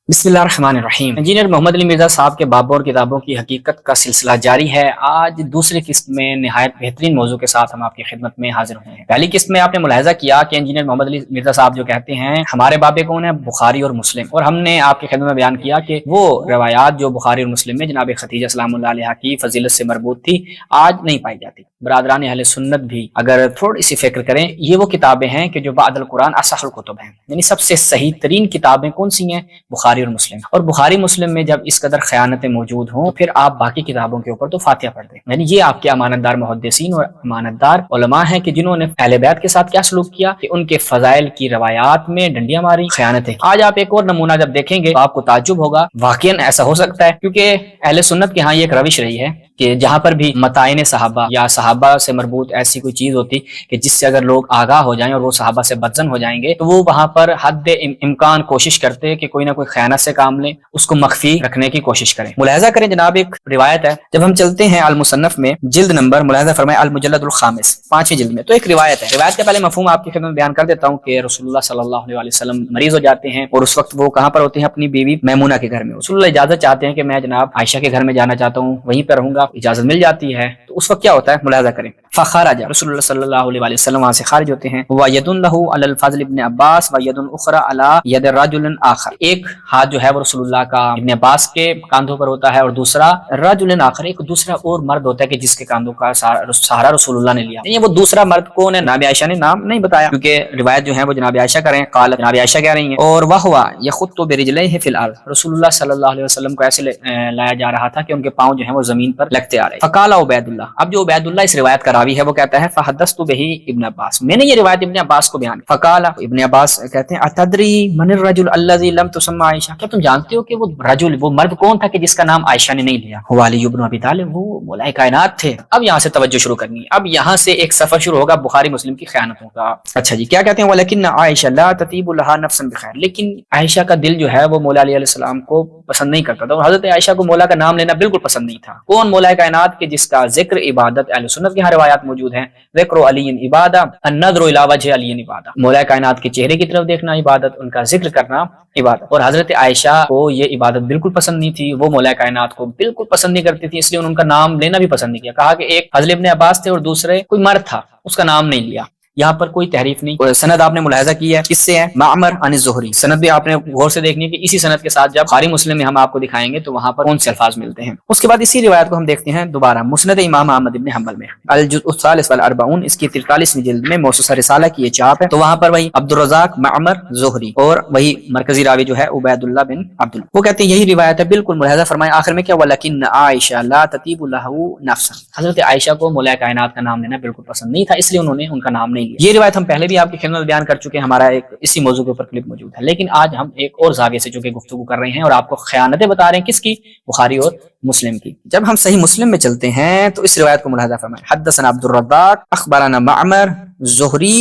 बिस्मिल्लाहिर्रहमानिर्रहीम। इंजीनियर मोहम्मद अली मिर्ज़ा साहब के बाबों और किताबों की हकीकत का सिलसिला जारी है। आज दूसरी किस्त में निहायत बेहतरीन मौजू के साथ हम आपकी खिदमत में हाजिर हुए हैं। पहली किस्त में आपने मुलाहिजा किया कि इंजीनियर मोहम्मद अली मिर्ज़ा साहब जो कहते हैं हमारे बाबे कौन है, बुखारी और मुस्लिम, और हमने आपकी खिदमत में बयान किया कि वो रवायात जो बुखारी और मुस्लिम में जनाब खदीजा सलामुल्लाह अलैहा की फजीलत से मरबूत थी आज नहीं पाई जाती। बरादरान अहले सुन्नत भी अगर थोड़ी सी फिक्र करें, ये वो किताबें हैं कि जो बादल कुरान असहुल कुतुब हैं, यानी सबसे सही तरीन किताबें कौन सी हैं, बुखारी और मुस्लिम। और बुखारी मुस्लिम में जब इस कदर खयानतें मौजूद हों फिर आप बाकी किताबों के ऊपर तो फातिहा पढ़ दें। यानी ये आपके अमानतदार मुहद्दिसीन और अमानतदार उलमा हैं कि जिन्होंने अहले बैत के साथ क्या सलूक किया कि उनके फजाइल की रवायात में डंडियां मारी, खयानतें। आज आप एक और नमूना जब देखेंगे तो आपको ताज्जुब होगा, वाकईन ऐसा हो सकता है, क्योंकि अहले सुन्नत के यहाँ ये एक रविश रही है कि जहां पर भी मताइन सहाबा या सहाबा से मरबूत ऐसी कोई चीज होती कि जिससे अगर लोग आगाह हो जाएं और वो सहाबा से बदजन हो जाएंगे तो वो वहां पर हद इम्कान कोशिश करते कि कोई ना कोई खयानत से काम ले, उसको मख्फी रखने की कोशिश करें। मुलाहिजा करें जनाब, एक रिवायत है, जब हम चलते हैं अल मुसन्नफ में जिल्द नंबर मुलाहिजा फरमाए अल मुजल्लदुल खामिस 5वीं जिल्द में, तो एक रिवायत है। रिवायत का पहले मफहूम आपकी खिदमत में बयान कर देता हूँ कि रसूलुल्लाह सल्लल्लाहु अलैहि वसल्लम मरीज हो जाते हैं और उस वक्त वो कहाँ पर होते हैं, अपनी बीवी मैमूना के घर में। रसूलुल्लाह इजाजत चाहते हैं कि मैं जनाब आयशा के घर में जाना चाहता हूँ, वहीं पर रहूंगा, इजाजत मिल जाती है। तो उस वक्त क्या होता है, मुलाहिजा करें। फखराजा रसूलुल्लाह सल्लल्लाहु अलैहि वसल्लम वहां से खारिज होते हैं। व यदुन लहु अलल फज़ल इब्न अब्बास व यदुन उखरा अला यद रजुलन आखर, एक हाथ जो है वो रसूलुल्लाह का इब्न अब्बास के कांधों पर होता है और दूसरा रजुलन आखर, एक दूसरा और मर्द होता है कि जिसके कांधों का सहारा रसूलुल्लाह ने लिया। ये वो दूसरा मर्द कौन है, जनाब आयशा ने नाम नहीं बताया, क्योंकि रिवायत जो है वो जनाब आयशा कर रहे हैं, काल जनाब आयशा कह रही हैं। और वह हुआ यखुत्तु बिरिजलैहि फिल अर्द, रसूलुल्लाह सल्लल्लाहु अलैहि वसल्लम को ऐसे लाया जा रहा था कि उनके पांव जो है वो जमीन पर लगते आ रहे। फकाला उबैदुल्लाह, अब जो उबैदुल्लाह इस रिवायत का रावी है वो कहता है फहदस्तु बिही इब्न अब्बास, मैंने ये रिवायत इब्न अब्बास को बयान। फकाला, इब्न अब्बास कहते हैं अतदरी मनिर रजुल अल्लज़ी लम तुसम्मा आयशा, क्या तुम जानते हो कि वो रजुल, वो मर्द कौन था कि जिसका नाम आयशा ने नहीं लिया? हुवा अली इब्न अबी तालिब, वो मौलाए कायनात थे। अब यहाँ से तवज्जो शुरू करनी है, अब यहाँ से एक सफर शुरू होगा बुखारी मुस्लिम की खयानतों का। अच्छा जी, क्या कहते हैं, वलकिन आयशा ला ततीबु लहा नफ्सन बिखैर, लेकिन आयशा का दिल जो है वो मौला अली अलैहि सलाम को पसंद नहीं करता था, और हजरत आयशा को मौला का नाम लेना बिल्कुल पसंद नहीं था। कौन? मौलाए कायनात के जिसका जिक्र इबादत, अहले सुन्नत की रिवायात मौजूद है, ज़िक्र अली इबादा अन्नज़रु इला वजहि अली इबादा, मौला कायनात के चेहरे की तरफ देखना इबादत, उनका जिक्र करना इबादत। और हजरत आयशा को ये इबादत बिल्कुल पसंद नहीं थी, वो मौला कायनात को बिल्कुल पसंद नहीं करती थी, इसलिए उनका नाम लेना भी पसंद नहीं किया। कहा कि एक फज़ल इब्न अब्बास थे और दूसरे कोई मर्द था, उसका नाम नहीं लिया। यहाँ पर कोई तहरीफ नहीं। सनद आपने मुलाहिजा की है, किससे है? मामर अन ज़ुहरी। सनद भी आपने गौर से देखनी है कि इसी सनद के साथ जब बुखारी मुस्लिम में हम आपको दिखाएंगे तो वहां पर कौन से अल्फाज मिलते हैं। उसके बाद इसी रिवायत को हम देखते हैं दोबारा मुस्नद इमाम अहमद इब्न हंबल में अल जुज़ सालिस वल अर्बऊन, इसकी 43वीं जिल्द में मौसूसा रिसाला की ये छाप है। तो वहां पर वही अब्दुर रज़ाक मामर ज़ुहरी और वही मरकजी रावी जो है उबैदुल्लाह बिन अब्दुल, वो कहते हैं यही रिवायत है बिल्कुल। मुलाहिजा फरमाए आखिर में क्या, वलकिन आयशा ला ततीबु लहु नफ्सन, हजरत आयशा को मौला कायनात का नाम लेना बिल्कुल पसंद नहीं था, इसलिए उन्होंने उनका नाम नहीं लिया। ये रिवायत हम पहले भी आपकी खिदमत में बयान कर चुके हैं, हमारा एक इसी मौजू के ऊपर क्लिप मौजूद है। लेकिन आज हम एक और जाविये से जो कि गुफ्तगू कर रहे हैं और आपको खयानतें बता रहे हैं, किसकी? बुखारी और मुस्लिम की। जब हम सही मुस्लिम में चलते हैं तो इस रिवायत को मुलाहिजा फरमाएं, हद्दसना अब्दुर रज़्ज़ाक़ अखबरना मामर ज़ुहरी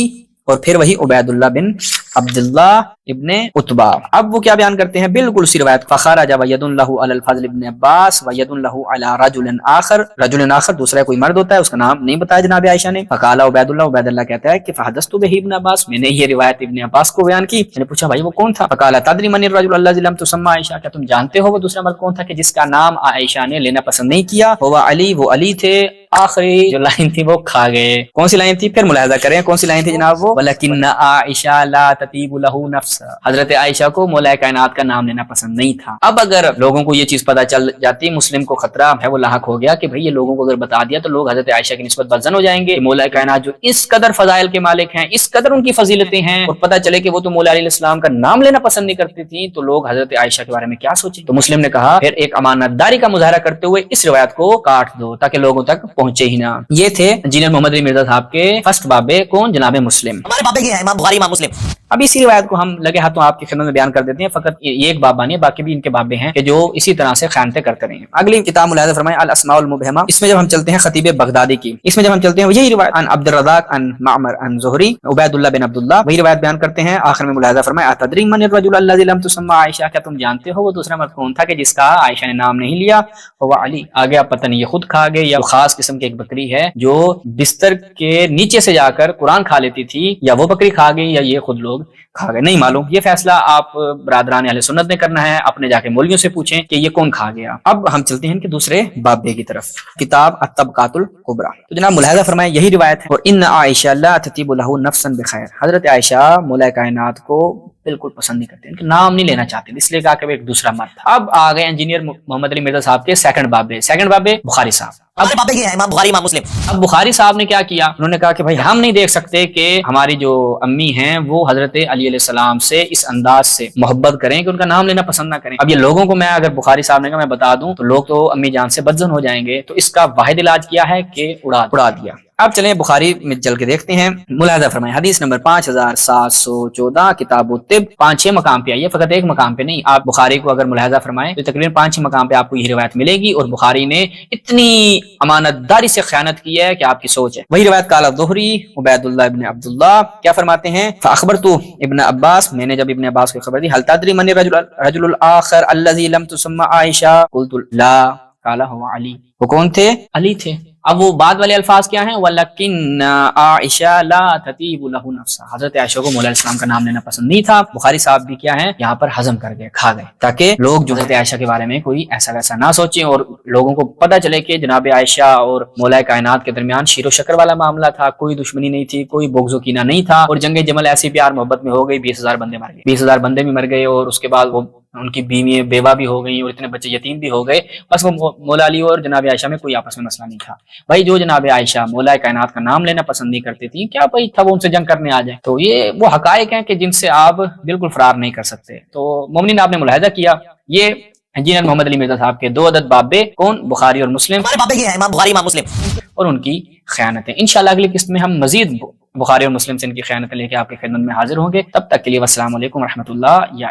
और फिर वही उबैदुल्लाह बिन अब्दुल्लाह इब्ने उतबा। अब वो क्या बयान करते हैं, बिल्कुल उसी रिवायत, फखराजा वयदुन लहु अलल फज़ल इब्न अब्बास वयदुन लहु अला रजुलन आखर, रजुलन आखर दूसरा कोई मर्द होता है, उसका नाम नहीं बताया जनाब आयशा ने। फकाला उबैदुल्लाह, उबैदुल्लाह कहता है कि फहदस्तु बिही इब्न अब्बास, मैंने ये रिवायत इब्न अब्बास को बयान की। मैंने पूछा भाई वो कौन था? फकाला तदरी मनिर रजुल अल्लज़ी लम तुसम्मा आयशा, क्या तुम जानते हो वो दूसरा मर्द कौन था कि जिसका नाम आयशा ने लेना पसंद नहीं किया? हुवा अली, वो अली थे। आखिरी जो लाइन थी वो खा गए। कौन सी लाइन थी? फिर मुलाहिजा करें कौन सी लाइन थी जनाब, वो वलकिन आयशा ला ततीबु लहु नफ्स, हजरत आयशा को मौला कायनात का नाम लेना पसंद नहीं था। अब अगर लोगों को ये चीज पता चल जाती, मुस्लिम को खतरा है वो लाहक हो गया कि भाई ये लोगों को अगर बता दिया तो लोग हजरत आयशा की निस्बत बदजन हो जाएंगे। मौला कायनात जो इस कदर फजाइल के मालिक हैं, इस कदर उनकी फजीलतें हैं, और पता चले कि वो तो मौला अलैहिस्सलाम का नाम लेना पसंद नहीं करती थी, तो लोग हजरत आयशा के बारे में क्या सोचे। तो मुस्लिम ने कहा फिर एक अमानतदारी का मुजाहरा करते हुए इस रिवायत को काट दो ताकि लोगों तक पहुंचे ही ना। ये थे इंजीनियर मोहम्मद अली मिर्जा साहब के फर्स्ट बाबे, कौन? जनाब मुस्लिम, हमारे बाबे के हैं इमाम बुखारी इमाम मुस्लिम। अब इसी रिवायत को हम लगे हाथों आपकी खिदमत में बयान कर देते हैं। फकत ये एक बाबा नहीं, बाकी भी इनके बाबे हैं कि जो इसी तरह से खयानतें करते रहे हैं। अगली किताब मुलाहिजा फरमाएं अल अस्माउल मुबहमा, इसमें जब हम चलते हैं खतीब बगदादी की, इसमें जब हम चलते हैं यही रिवायत अन अब्दुर रज़्ज़ाक़ अन मामर अन ज़ुहरी उबैदुल्लाह बिन अब्दुल्लाह, वही रिवायत बयान करते हैं। आखिर में मुलाहिजा फरमाएं अतदरी मनिर रजुल अल्लज़ी लम तुसम्मा आयशा, क्या तुम जानते हो वो दूसरा मर्द कौन था कि जिसका आयशा ने नाम नहीं लिया? हुवा अली, आगे आप पता नहीं ये खुद खा गए या खास किस्म की एक बकरी है जो बिस्तर के नीचे से जाकर कुरान खा लेती थी, या वो बकरी खा गई या ये खुद लोग لوگ کھا گئے، نہیں معلوم۔ یہ فیصلہ آپ برادران اہل سنت نے کرنا ہے، اپنے جا کے مولویوں سے پوچھیں کہ یہ کون کھا گیا۔ اب ہم چلتے ہیں ان کے دوسرے بابے کی طرف، کتاب الطبقات الکبریٰ۔ تو جناب ملاحظہ فرمائیں یہی روایت ہے، اور ان عائشہ لا تطیب له نفسا بخیر، حضرت عائشہ مولا کائنات کو بالکل پسند نہیں کرتے، ان کا نام نہیں لینا چاہتے، اس لیے کہا کہ وہ ایک دوسرا مرد تھا۔ اب آ گئے انجینئر محمد علی مرزا صاحب کے سیکنڈ بابے بخاری صاحب۔ اب امام بخاری امام مسلم۔ اب بخاری صاحب نے کیا کیا، انہوں نے کہا کہ بھائی ہم نہیں دیکھ سکتے کہ ہماری جو امی ہیں وہ حضرت علی علیہ السلام سے اس انداز سے محبت کریں کہ ان کا نام لینا پسند نہ کریں۔ اب یہ لوگوں کو میں اگر بخاری صاحب نے کہا میں بتا دوں تو لوگ تو امی جان سے بدظن ہو جائیں گے، تو اس کا واحد علاج کیا ہے کہ اڑا دیا۔ اب چلیں بخاری میں چل کے دیکھتے ہیں، ملاحظہ فرمائیں حدیث نمبر 5714 کتاب الطب، 5-6 مقام پہ آئیے، فقط ایک مقام پہ نہیں۔ آپ بخاری کو اگر ملاحظہ فرمائیں تو تقریباً 5-6 مقام پہ آپ کو یہ روایت ملے گی، اور بخاری نے اتنی امانت داری سے خیانت کی ہے کہ آپ کی سوچ ہے۔ وہی روایت قال الظہری عبید اللہ ابن عبداللہ کیا فرماتے ہیں، فاخبرت ابن عباس، میں نے جب ابن عباس کو خبر دی، هل تدری من الرجل الاخر الذي لم تسمى عائشہ، قلت لا، قال هو علی، وہ کون تھے؟ علی تھے۔ اب وہ بعد والے الفاظ کیا ہیں، وَلَكِنَّ عَائِشَةَ لَا تَطِيبُ لَهُ نَفْسَهَا، حضرت عائشہ کو مولا علیہ السلام کا نام لینا پسند نہیں تھا۔ بخاری صاحب بھی کیا ہیں یہاں پر ہضم کر گئے، کھا گئے، تاکہ لوگ جو حضرت عائشہ کے بارے میں کوئی ایسا ویسا نہ سوچیں، اور لوگوں کو پتہ چلے کہ جناب عائشہ اور مولا کائنات کے درمیان شیر و شکر والا معاملہ تھا، کوئی دشمنی نہیں تھی، کوئی بغض و کینہ نہیں تھا، اور جنگ جمل ایسی پیار محبت میں ہو گئی، 20,000 بندے مر گئے، 20,000 بندے بھی مر گئے، اور اس کے بعد وہ ان کی بیوہ بھی ہو گئی، اور اتنے بچے یتیم بھی ہو گئے، بس وہ مولا علی اور جناب عائشہ میں کوئی آپس میں مسئلہ نہیں تھا۔ بھائی جو جناب عائشہ مولا کائنات کا نام لینا پسند نہیں کرتی تھی، کیا بھائی تھا وہ ان سے جنگ کرنے آ جائے؟ تو یہ وہ حقائق ہیں کہ جن سے آپ بالکل فرار نہیں کر سکتے۔ تو مومنین آپ نے ملاحظہ کیا، یہ انجینئر محمد علی مرزا صاحب کے 2 عدد بابے، کون؟ بخاری اور مسلم، ہمارے بابے یہ ہیں امام بخاری امام مسلم، اور ان کی خیانتیں۔ انشاءاللہ اگلی قسط میں ہم مزید بخاری اور مسلم سے ان کی خیانتیں لے کے آپ کی خدمت میں حاضر ہوں گے۔ تب تک کے لیے والسلام علیکم ورحمۃ اللہ یا